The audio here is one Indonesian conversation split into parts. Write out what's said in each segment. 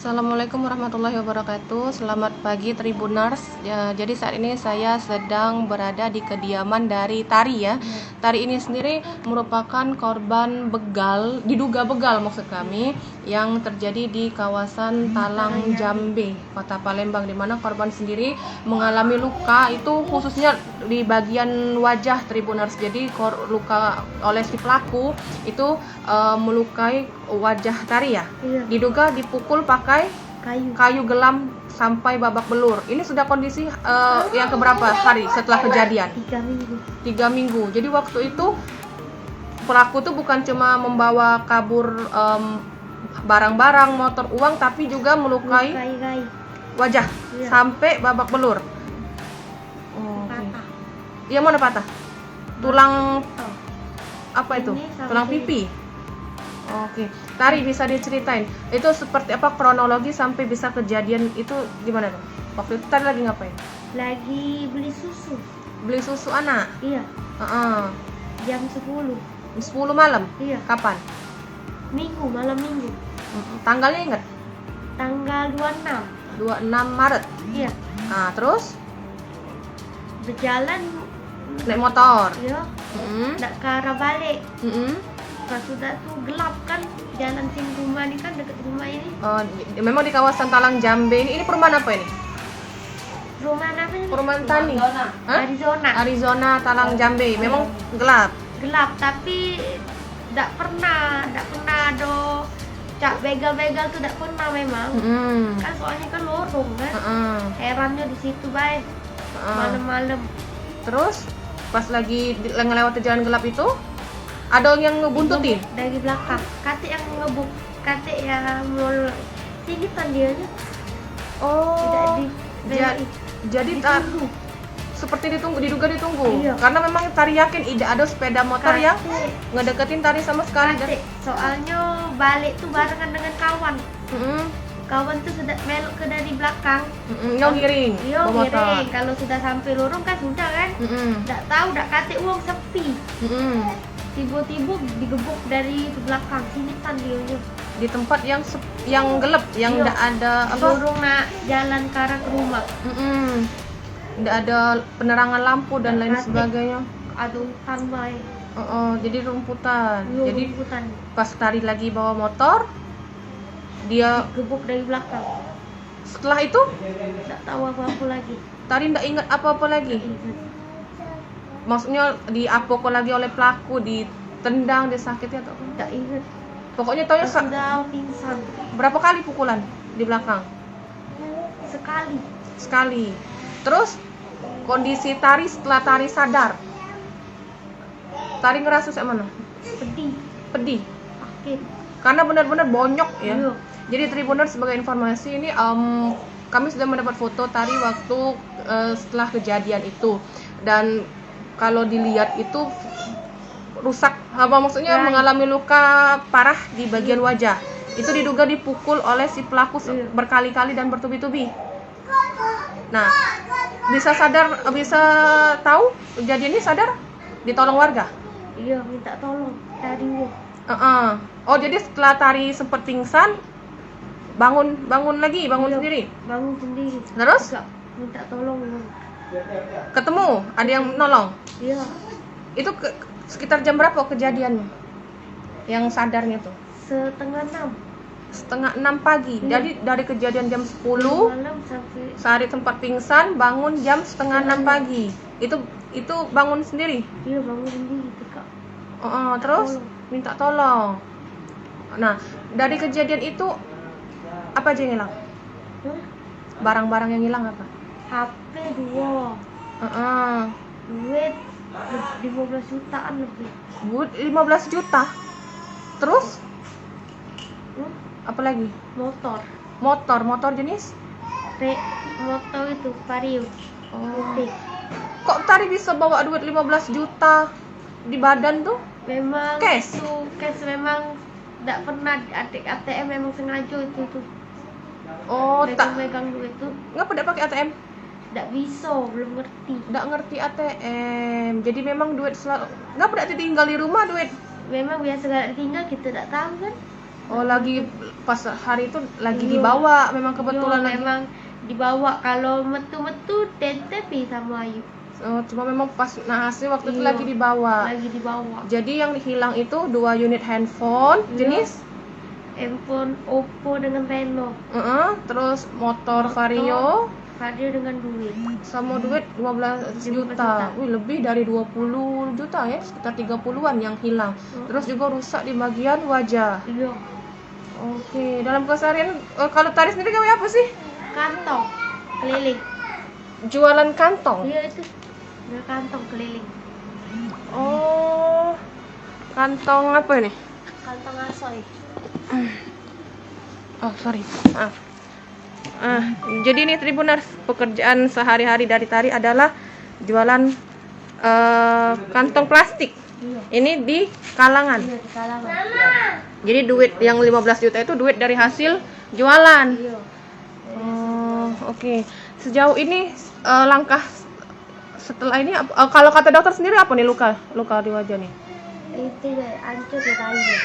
Assalamualaikum warahmatullahi wabarakatuh. Selamat pagi Tribuners. Ya, jadi saat ini saya sedang berada di kediaman dari Tari ya. Tari ini sendiri merupakan korban begal, diduga begal maksud kami, yang terjadi di kawasan Talang Jambe, Kota Palembang, di mana korban sendiri mengalami luka itu khususnya di bagian wajah Tribuners. Jadi luka oleh si pelaku itu melukai wajah Tari ya. Iya. Diduga dipukul pakai kayu gelam sampai babak belur. Ini sudah kondisi yang keberapa hari setelah kejadian? 3 minggu. 3 minggu. Jadi waktu itu pelaku tuh bukan cuma membawa kabur barang-barang, motor, uang, tapi juga melukai Kai. wajah Iya. sampai babak belur. Oh, oke. Patah. Yang mana patah? Tulang Oh. apa itu? Ini sampai Tulang pipi. Oke, Tari bisa diceritain itu seperti apa kronologi sampai bisa kejadian itu gimana tuh? Waktu itu Tari lagi ngapain? Lagi beli susu. Beli susu anak. Iya, Heeh. jam 10. 10 malam. Iya, Kapan? malam minggu. Tanggalnya ingat? Tanggal 26. 26 Maret. Iya, Nah, terus berjalan naik motor. ya, Mm-mm. nak ke arah balik. Mm-mm. Pas sudah tuh gelap kan, jalan sini rumah ini kan dekat rumah ini. Oh, memang di kawasan Talang Jambe ini perumahan apa ini? Rumah apa ini? Perumahan Tani. Hah? Arizona. Arizona Talang Jambe. Memang gelap. Gelap tapi tidak pernah ada cak begal-begal tuh tidak pernah memang. Mm-mm. Kan soalnya kan lorong kan. Heeh. Herannya di situ baik Heeh. malam-malam. Terus pas lagi ngelewati jalan gelap itu ada yang ngebuntutin. Ngebuk dari belakang. Kate yang ngebuk, kate yang mau sini kan dia nya tidak Oh, di jadi ditunggu. seperti diduga ditunggu. Iya. Karena memang Tari yakin tidak ada sepeda motor yang Kate, ngedeketin Tari sama sekali. kate. Soalnya balik tuh barengan dengan kawan. Mm-mm. Kawan tuh sudah melok ke dari belakang. No giring. Iya, bawa motor. giring. Kalau sudah sampai lorong kan sudah kan. Mm-mm. Nggak tahu, nggak kate uang sepi. Mm-mm. Tiba-tiba digebuk dari belakang sini kan dia Di tempat yang yang gelap, yang Iya. tidak ada apa? dorong nak jalan ke arah ke rumah. Mm-mm. Tidak ada penerangan lampu dan lain Kate. sebagainya. Ada hutan baik. Jadi rumputan. Iya, Jadi hutan pas Tari lagi bawa motor, dia gebuk dari belakang. setelah itu Nggak tahu apa-apa lagi. Tari nggak ingat apa-apa lagi. Ingat. Maksudnya diapoko lagi oleh pelaku, ditendang, disakiti atau apa? Nggak ingat. Pokoknya taunya Sudah pingsan berapa kali pukulan di belakang? sekali. Sekali. Terus kondisi Tari setelah Tari sadar, Tari ngerasa kayak mana? Pedih, Pedih. sakit. Karena benar-benar bonyok ya. Iya. Jadi Tribuners sebagai informasi ini kami sudah mendapat foto Tari waktu setelah kejadian itu, dan kalau dilihat itu rusak, apa maksudnya Ya. mengalami luka parah di bagian wajah. Itu diduga dipukul oleh si pelaku Iya. berkali-kali dan bertubi-tubi. Nah, bisa tahu kejadian ini, sadar, ditolong warga. Iya, minta tolong dari uang. Oh, jadi setelah Tari sempat pingsan, bangun Iya, sendiri. bangun sendiri. Terus? Enggak, minta tolong uang. Ketemu, ada yang nolong. Iya, Itu sekitar jam berapa kejadiannya? Yang sadarnya tuh? 5:30 Setengah 6 pagi. Iya. Jadi dari kejadian jam 10, malam sampai Sari tempat pingsan, bangun jam setengah 6 pagi. Itu bangun sendiri. dia bangun sendiri tuh kak. Terus minta tolong. Nah, dari kejadian itu apa aja yang hilang? Hah? Barang-barang yang hilang apa? HP 2, duit 15 jutaan lebih. 15 juta. Terus Hmm? apa lagi? Motor jenis? Motor itu Vario putih. Kok Tari bisa bawa duit 15 juta di badan tuh? Memang Cash? itu cash memang tidak pernah adik ATM, memang sengaja itu tuh Oh, tak. megang duit tuh Ngapa tidak pakai ATM? tidak bisa, belum ngerti. Tidak ngerti ATM. Jadi memang duit selalu. Ngapa tidak tinggal di rumah duit? Memang biasa gak tinggal kita tidak tahu kan. Oh, lagi pas hari itu lagi dibawa, memang kebetulan lagi. memang dibawa. Kalau metu-metu tepi sama Ayu. Oh, cuma memang pas nahasnya waktu itu Iya. lagi dibawa. Lagi dibawa. Jadi yang hilang itu 2 unit handphone Iya. jenis Handphone Oppo dengan Reno. terus motor Vario dengan duit. sama duit 12 juta. Wih, lebih dari 20 juta ya, sekitar 30-an yang hilang. Terus juga rusak di bagian wajah. Iya. Oke, dalam keseharian kalau Tari sendiri kayak apa sih? Kantong keliling. Jualan kantong. Iya itu. Ada kantong keliling. Oh. Kantong apa ini? Kantong asoy. Oh, sorry. Maaf. Jadi ini Tribuners, pekerjaan sehari-hari dari Tari adalah jualan kantong plastik. Iya. Ini di Kalangan. Iya di Kalangan. Jadi duit yang 15 juta itu duit dari hasil jualan. Iya. Oh, oke. Sejauh ini langkah setelah ini kalau kata dokter sendiri apa nih luka di wajah nih? Itu deh, hancur di kayu.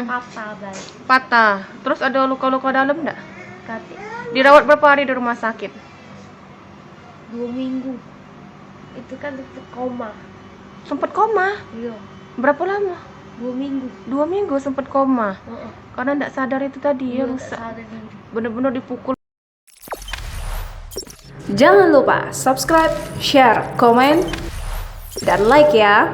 Patah baik. Patah. Terus ada luka-luka dalam enggak? Kati. Dirawat berapa hari di rumah sakit? 2 minggu. Itu kan koma. Sempet koma. Iya. Berapa lama? 2 minggu. 2 minggu sempet koma. Karena enggak sadar itu tadi ya, Iya, rusak. tak sadar diri. Bener-bener dipukul. Jangan lupa subscribe, share, komen, dan like ya.